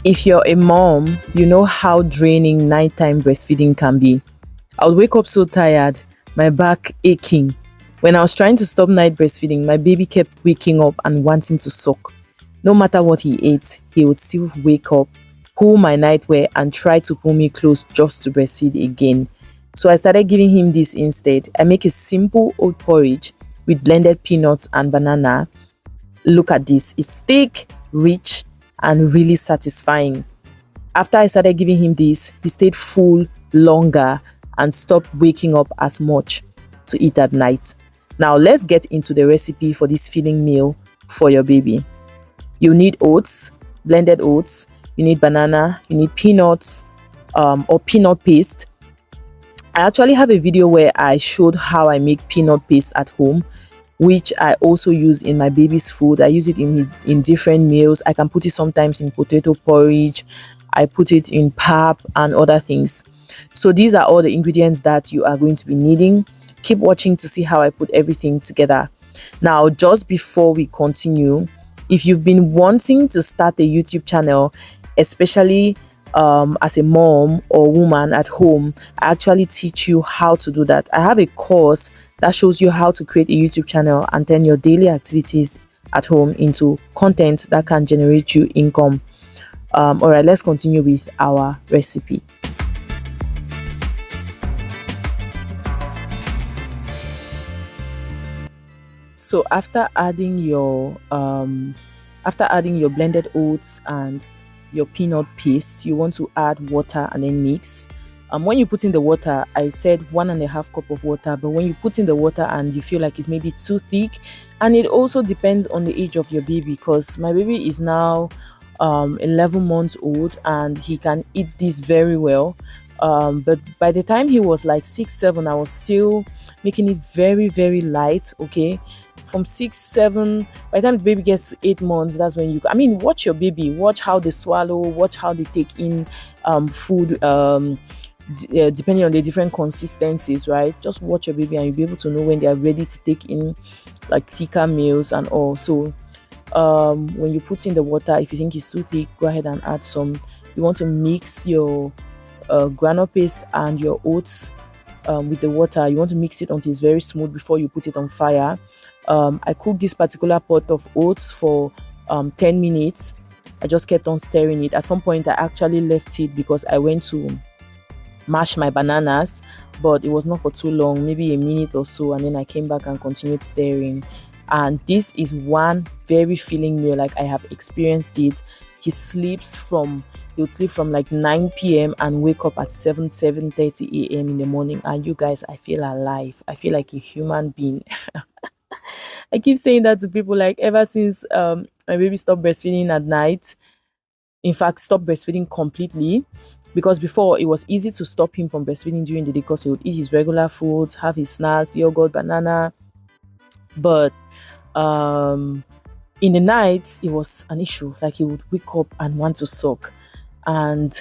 If you're a mom, you know how draining nighttime breastfeeding can be. I would wake up so tired, my back aching. When I was trying to stop night breastfeeding, my baby kept waking up and wanting to suck. No matter what he ate, he would still wake up, pull my nightwear, and try to pull me close just to breastfeed again. So I started giving him this instead. I make a simple oat porridge with blended peanuts and banana. Look at this, it's thick, rich, and really satisfying. After I started giving him this, he stayed full longer and stopped waking up as much to eat at night. Now let's get into the recipe for this filling meal for your baby. You need oats, blended oats, you need banana, you need peanuts or peanut paste. I actually have a video where I showed how I make peanut paste at home, which I also use in my baby's food. I use it in different meals. I can put it sometimes in potato porridge. I put it in pap and other things. So these are all the ingredients that you are going to be needing. Keep watching to see how I put everything together. Now, just before we continue, if you've been wanting to start a YouTube channel, especially as a mom or woman at home, I actually teach you how to do that. I have a course that shows you how to create a YouTube channel and turn your daily activities at home into content that can generate you income. All right, let's continue with our recipe. So after adding your blended oats and your peanut paste, you want to add water and then mix. When you put in the water, I said 1.5 cup of water, but when you put in the water and you feel like it's maybe too thick, and it also depends on the age of your baby, because my baby is now 11 months old and he can eat this very well. But by the time he was like 6-7, I was still making it very, very light. Okay, from 6-7, by the time the baby gets 8 months, that's when watch your baby, watch how they swallow, watch how they take in food, depending on the different consistencies, right? Just watch your baby and you'll be able to know when they are ready to take in like thicker meals and all. So when you put in the water, if you think it's too thick, go ahead and add some. You want to mix your granola paste and your oats with the water. You want to mix it until it's very smooth before you put it on fire. I cooked this particular pot of oats for 10 minutes. I just kept on stirring it. At some point, I actually left it because I went to mash my bananas, but it was not for too long, maybe a minute or so, and then I came back and continued stirring. And this is one very filling meal. Like, I have experienced it. He would sleep from like 9 p.m. and wake up at 7:30 a.m. in the morning. And you guys, I feel alive. I feel like a human being. I keep saying that to people, like, ever since my baby stopped breastfeeding at night, in fact, stopped breastfeeding completely, because before it was easy to stop him from breastfeeding during the day because he would eat his regular foods, have his snacks, yogurt, banana. But in the night, it was an issue. Like, he would wake up and want to suck. And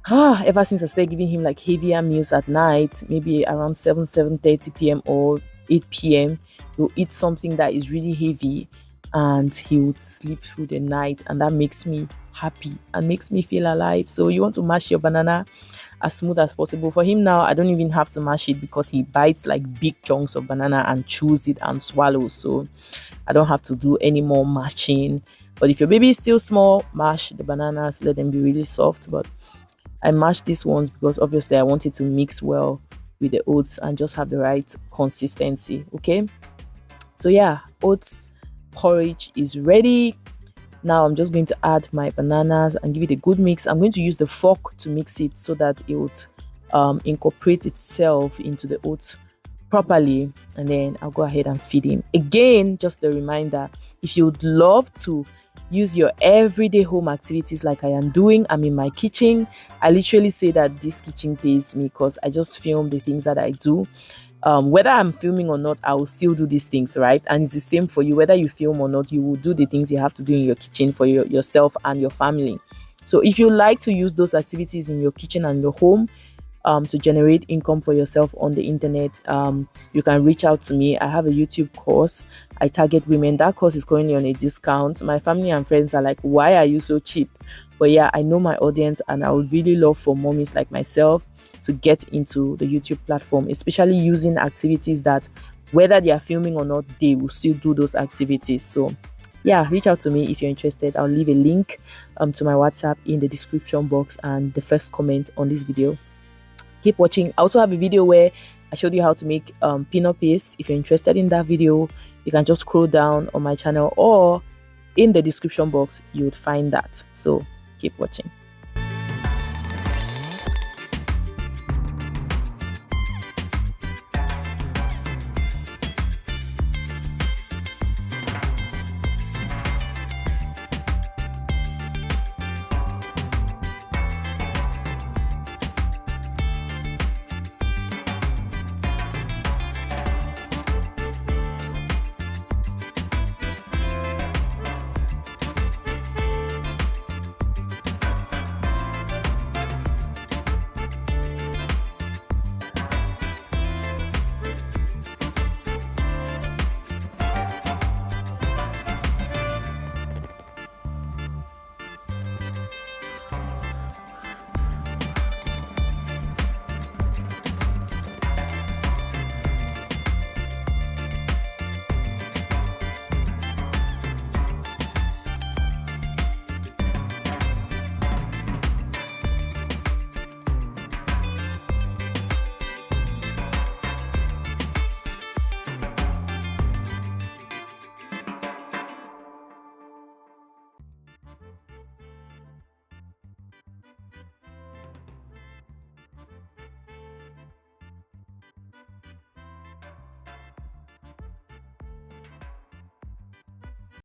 ever since I started giving him like heavier meals at night, maybe around 7:30 p.m. or 8 p.m., he'll eat something that is really heavy and he would sleep through the night, and that makes me happy and makes me feel alive. So you want to mash your banana as smooth as possible. For him now, I don't even have to mash it because he bites like big chunks of banana and chews it and swallows. So I don't have to do any more mashing. But if your baby is still small, mash the bananas, let them be really soft. But I mashed these ones because obviously I want it to mix well with the oats and just have the right consistency. Okay, so yeah, oats porridge is ready. Now I'm just going to add my bananas and give it a good mix. I'm going to use the fork to mix it so that it would incorporate itself into the oats properly, and then I'll go ahead and feed him. Again, just a reminder, if you would love to use your everyday home activities like I am doing, I'm in my kitchen. I literally say that this kitchen pays me because I just film the things that I do. Whether I'm filming or not, I will still do these things, right? And it's the same for you. Whether you film or not, you will do the things you have to do in your kitchen for yourself and your family. So if you like to use those activities in your kitchen and your home, to generate income for yourself on the internet, you can reach out to me. I have a YouTube course. I target women. That course is currently on a discount. My family and friends are like, why are you so cheap? But yeah, I know my audience, and I would really love for mommies like myself to get into the YouTube platform, especially using activities that whether they are filming or not, they will still do those activities. So yeah, reach out to me if you're interested. I'll leave a link to my WhatsApp in the description box and the first comment on this video. Keep watching. I also have a video where I showed you how to make peanut paste. If you're interested in that video, you can just scroll down on my channel, or in the description box you would find that. So keep watching.